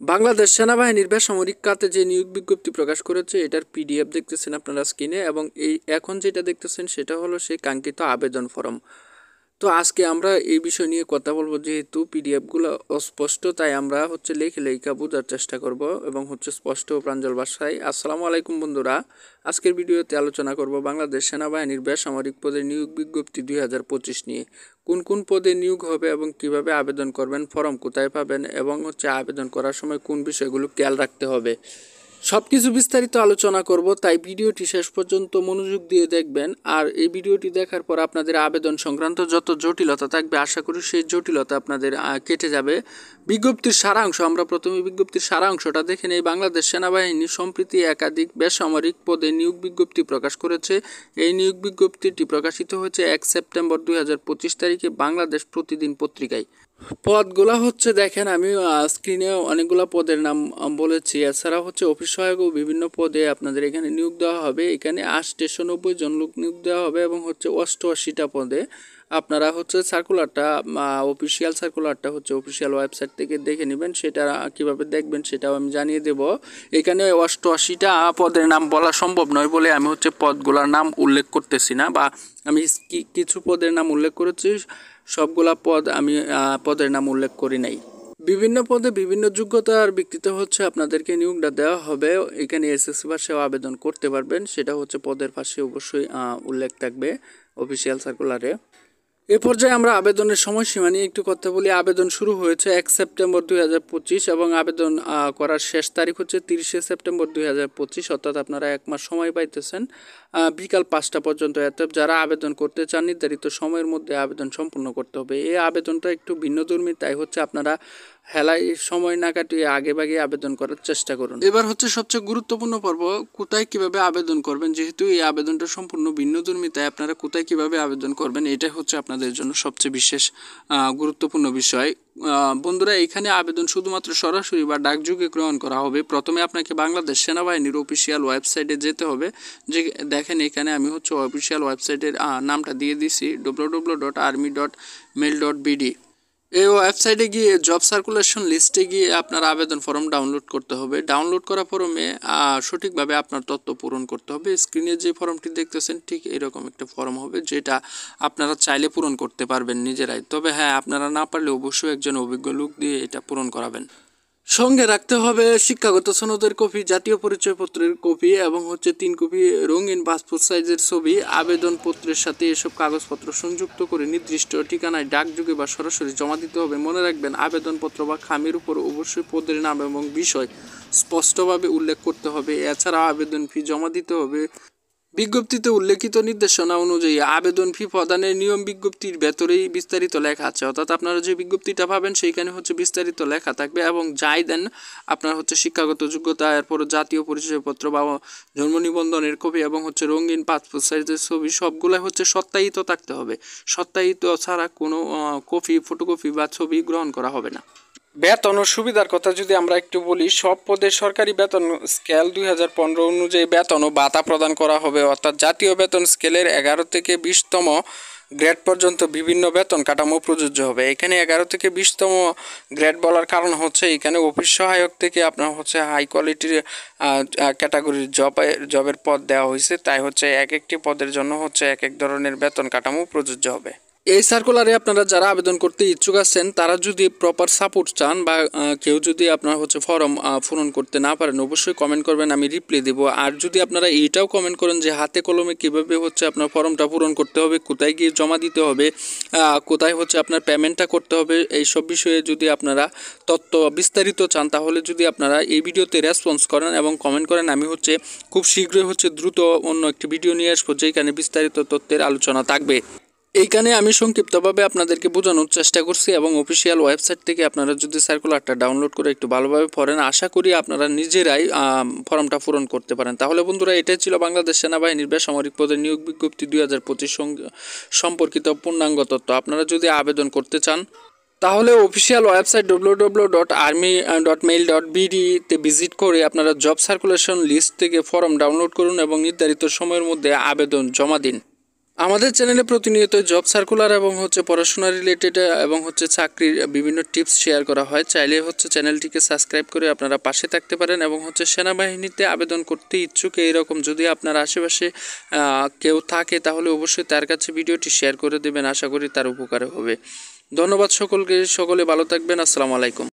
বাংলাদেশ সেনাবাহিনীর বেসামরিক খাতে যে নিয়োগ বিজ্ঞপ্তি প্রকাশ করেছে এটার পিডিএফ দেখতেছেন আপনারা স্ক্রিনে, এবং এই এখন যেটা দেখতেছেন সেটা হলো সেই কাঙ্ক্ষিত আবেদন ফর্ম। তো আজকে আমরা এই বিষয় নিয়ে কথা বলবো, যেহেতু পিডিএফগুলো অস্পষ্ট তাই আমরা লেখে লেখা বোঝার চেষ্টা করব এবং স্পষ্ট ও প্রাঞ্জল ভাষায়। আসসালামু আলাইকুম বন্ধুরা, আজকের ভিডিওতে আলোচনা করব বাংলাদেশ সেনাবাহিনীর বেসামরিক পদে নিয়োগ বিজ্ঞপ্তি 2025 নিয়ে। কোন কোন পদে নিয়োগ হবে এবং কিভাবে আবেদন করবেন, ফর্ম কোথায় পাবেন এবং আবেদন করার সময় কোন বিষয়গুলো খেয়াল রাখতে হবে, সবকিছু বিস্তারিত আলোচনা করব। তাই ভিডিওটি শেষ পর্যন্ত মনোযোগ দিয়ে দেখবেন। আর এই ভিডিওটি দেখার পর আপনাদের আবেদন সংক্রান্ত যত জটিলতা থাকবে আশা করি সেই জটিলতা আপনাদের কেটে যাবে। বিজ্ঞপ্তির সারাংশ, আমরা প্রথমে বিজ্ঞপ্তির সারাংশটা দেখে নেই। বাংলাদেশ সেনাবাহিনী সম্প্রতি একাধিক বেসামরিক পদে নিয়োগ বিজ্ঞপ্তি প্রকাশ করেছে। এই নিয়োগ বিজ্ঞপ্তিটি প্রকাশিত হয়েছে 1 সেপ্টেম্বর 2025 তারিখে বাংলাদেশ প্রতিদিন পত্রিকায়। পদগুলা দেখেন, আমি স্ক্রিনে অনেকগুলা পদের নাম বলেছি। এছাড়া অফিস সহায়ক ও বিভিন্ন পদে আপনাদের এখানে নিয়োগ দেওয়া হবে। এখানে 890 জন লোক নিয়োগ দেওয়া হবে এবং 88টা পদে। আপনারা সার্কুলারটা, অফিসিয়াল সার্কুলারটা অফিসিয়াল ওয়েবসাইট থেকে দেখে নেবেন। সেটা কিভাবে দেখবেন সেটাও আমি জানিয়ে দেব। এখানে 88টা পদের নাম বলা সম্ভব নয় বলে আমি পদগুলোর নাম উল্লেখ করতেছি না, বা আমি কিছু পদের নাম উল্লেখ করেছি, সবগুলা পদ আমি পদের নাম উল্লেখ করি নাই। বিভিন্ন পদে বিভিন্ন যোগ্যতার ভিত্তিতে আপনাদেরকে নিয়োগটা দেওয়া হবে। এখানে এসএসসি পাশেও আবেদন করতে পারবেন, সেটা পদের পাশে অবশ্যই উল্লেখ থাকবে অফিসিয়াল সার্কুলারে। এ পর্যায়ে আমরা আবেদনের সময়সীমা নিয়ে একটু কথা বলি। আবেদন শুরু হয়েছে 1 সেপ্টেম্বর 2025 এবং আবেদন করার শেষ তারিখ 30 সেপ্টেম্বর 2025, অর্থাৎ আপনারা 1 মাস সময় পাইতেছেন বিকাল 5টা পর্যন্ত। যারা আবেদন করতে চান নির্ধারিত সময়ের মধ্যে আবেদন সম্পূর্ণ করতে হবে। এই আবেদনটা একটু ভিন্নধর্মী, তাই আপনারা হেলায় সময় না কাটিয়ে আগেভাগে আবেদন করার চেষ্টা করুন। এবার সবচেয়ে গুরুত্বপূর্ণ পর্ব, কোথায় কিভাবে আবেদন করবেন। যেহেতু এই আবেদনটা সম্পূর্ণ ভিন্নধর্মী, তাই আপনারা কোথায় কিভাবে আবেদন করবেন এটা আপনাদের জন্য সবচেয়ে বিশেষ গুরুত্বপূর্ণ বিষয়। বন্ধুরা, এখানে আবেদন শুধুমাত্র সরাসরি বা ডাকযোগে গ্রহণ করা হবে। প্রথমে আপনাকে বাংলাদেশ সেনাবাহিনীর অফিসিয়াল ওয়েবসাইটে যেতে হবে। যে দেখেন এখানে আমি অফিসিয়াল ওয়েবসাইটের নামটা দিয়ে দিছি, www.army.mail.bd। এই ওয়েবসাইটে গিয়ে জব সার্কুলেশন লিস্টে গিয়ে আপনার আবেদন ফর্ম ডাউনলোড করতে হবে। ডাউনলোড করা ফর্মে সঠিকভাবে আপনার তথ্য পূরণ করতে হবে। স্ক্রিনে যে ফর্মটি দেখতেছেন ঠিক এরকম একটা ফর্ম হবে, যেটা আপনারা চাইলে পূরণ করতে পারবেন নিজেরাই। তবে হ্যাঁ, আপনারা না পারলে অবশ্যই একজন অভিজ্ঞ লোক দিয়ে এটা পূরণ করাবেন। সঙ্গে রাখতে হবে শিক্ষাগত সনদের কপি, জাতীয় পরিচয়পত্রের কপি এবং 3 কপি রঙিন পাসপোর্ট সাইজের ছবি। আবেদনপত্রের সাথে এসব কাগজপত্র সংযুক্ত করে নির্দিষ্ট ঠিকানায় ডাকযোগে বা সরাসরি জমা দিতে হবে। মনে রাখবেন, আবেদনপত্র বা খামের উপর অবশ্যই পদের নাম এবং বিষয় স্পষ্টভাবে উল্লেখ করতে হবে। এছাড়া আবেদন ফি জমা দিতে হবে। বিজ্ঞপ্তিতে উল্লেখিত নির্দেশনা অনুযায়ী আবেদন ফি প্রদানের নিয়ম বিজ্ঞপ্তির ভেতরেই বিস্তারিত লেখা আছে। অর্থাৎ আপনারা যে বিজ্ঞপ্তিটা পাবেন সেইখানে বিস্তারিত লেখা থাকবে। এবং যাই দেন আপনার শিক্ষাগত যোগ্যতা, এরপর জাতীয় পরিচয়পত্র বা জন্ম নিবন্ধনের কপি এবং রঙিন পাসপোর্ট সাইজের ছবি, সবগুলাই সত্যায়িত থাকতে হবে। সত্যায়িত ছাড়া কোনো কপি, ফটোকপি বা ছবি গ্রহণ করা হবে না। বেতন ও সুবিধার কথা যদি আমরা একটু বলি, সব পদে সরকারি বেতন স্কেল 2015 অনুযায়ী বেতন ও ভাতা প্রদান করা হবে। অর্থাৎ জাতীয় বেতন স্কেলের 11 থেকে 20তম গ্রেড পর্যন্ত বিভিন্ন বেতন কাঠামো প্রযোজ্য হবে। এখানে 11 থেকে 20তম গ্রেড বলার কারণ এখানে অফিস সহায়ক থেকে আপনার হাই কোয়ালিটির ক্যাটাগরির জবের পদ দেওয়া হয়েছে। তাই এক একটি পদের জন্য এক এক ধরনের বেতন কাঠামো প্রযোজ্য হবে। এই সার্কুলারে আপনারা যারা আবেদন করতে ইচ্ছুক আছেন, তারা যদি প্রপার সাপোর্ট চান বা কেউ যদি আপনার ফর্ম পূরণ করতে না পারেন, অবশ্যই কমেন্ট করবেন, আমি রিপ্লাই দেব। আর যদি আপনারা এইটাও কমেন্ট করেন যে হাতে কলমে কীভাবে আপনার ফর্মটা পূরণ করতে হবে, কোথায় গিয়ে জমা দিতে হবে, কোথায় আপনার পেমেন্টটা করতে হবে, এই সব বিষয়ে যদি আপনারা তথ্য বিস্তারিত চান, তাহলে যদি আপনারা এই ভিডিওতে রেসপন্স করেন এবং কমেন্ট করেন, আমি খুব শীঘ্রই দ্রুত অন্য একটি ভিডিও নিয়ে আসবো যেখানে বিস্তারিত তথ্যের আলোচনা থাকবে। এইখানে আমি সংক্ষিপ্তভাবে আপনাদেরকে বোঝানোর চেষ্টা করছি এবং অফিসিয়াল ওয়েবসাইট থেকে আপনারা যদি সার্কুলারটা ডাউনলোড করে একটু ভালোভাবে পড়েন, আশা করি আপনারা নিজেরাই ফর্মটা পূরণ করতে পারেন। তাহলে বন্ধুরা, এটাই ছিল বাংলাদেশ সেনাবাহিনীর বেসামরিক পদের নিয়োগ বিজ্ঞপ্তি 2025 সম্পর্কিত পূর্ণাঙ্গ তথ্য। আপনারা যদি আবেদন করতে চান তাহলে অফিসিয়াল ওয়েবসাইট www.army.mail.bd তে ভিজিট করে আপনারা জব সার্কুলেশন লিস্ট থেকে ফর্ম ডাউনলোড করুন এবং নির্ধারিত সময়ের মধ্যে আবেদন জমা দিন। আমাদের চ্যানেলে প্রতিনিয়ত জব সার্কুলার এবং পড়াশোনা রিলেটেড এবং চাকরির বিভিন্ন টিপস শেয়ার করা হয়। চাইলে চ্যানেলটিকে সাবস্ক্রাইব করে আপনারা পাশে থাকতে পারেন এবং সেনাবাহিনীতে আবেদন করতে ইচ্ছুক এইরকম যদি আপনার আশেপাশে কেউ থাকে তাহলে অবশ্যই তার কাছে ভিডিওটি শেয়ার করে দেবেন। আশা করি তার উপকার হবে। ধন্যবাদ সকলকে, সকলে ভালো থাকবেন। আসসালামু আলাইকুম।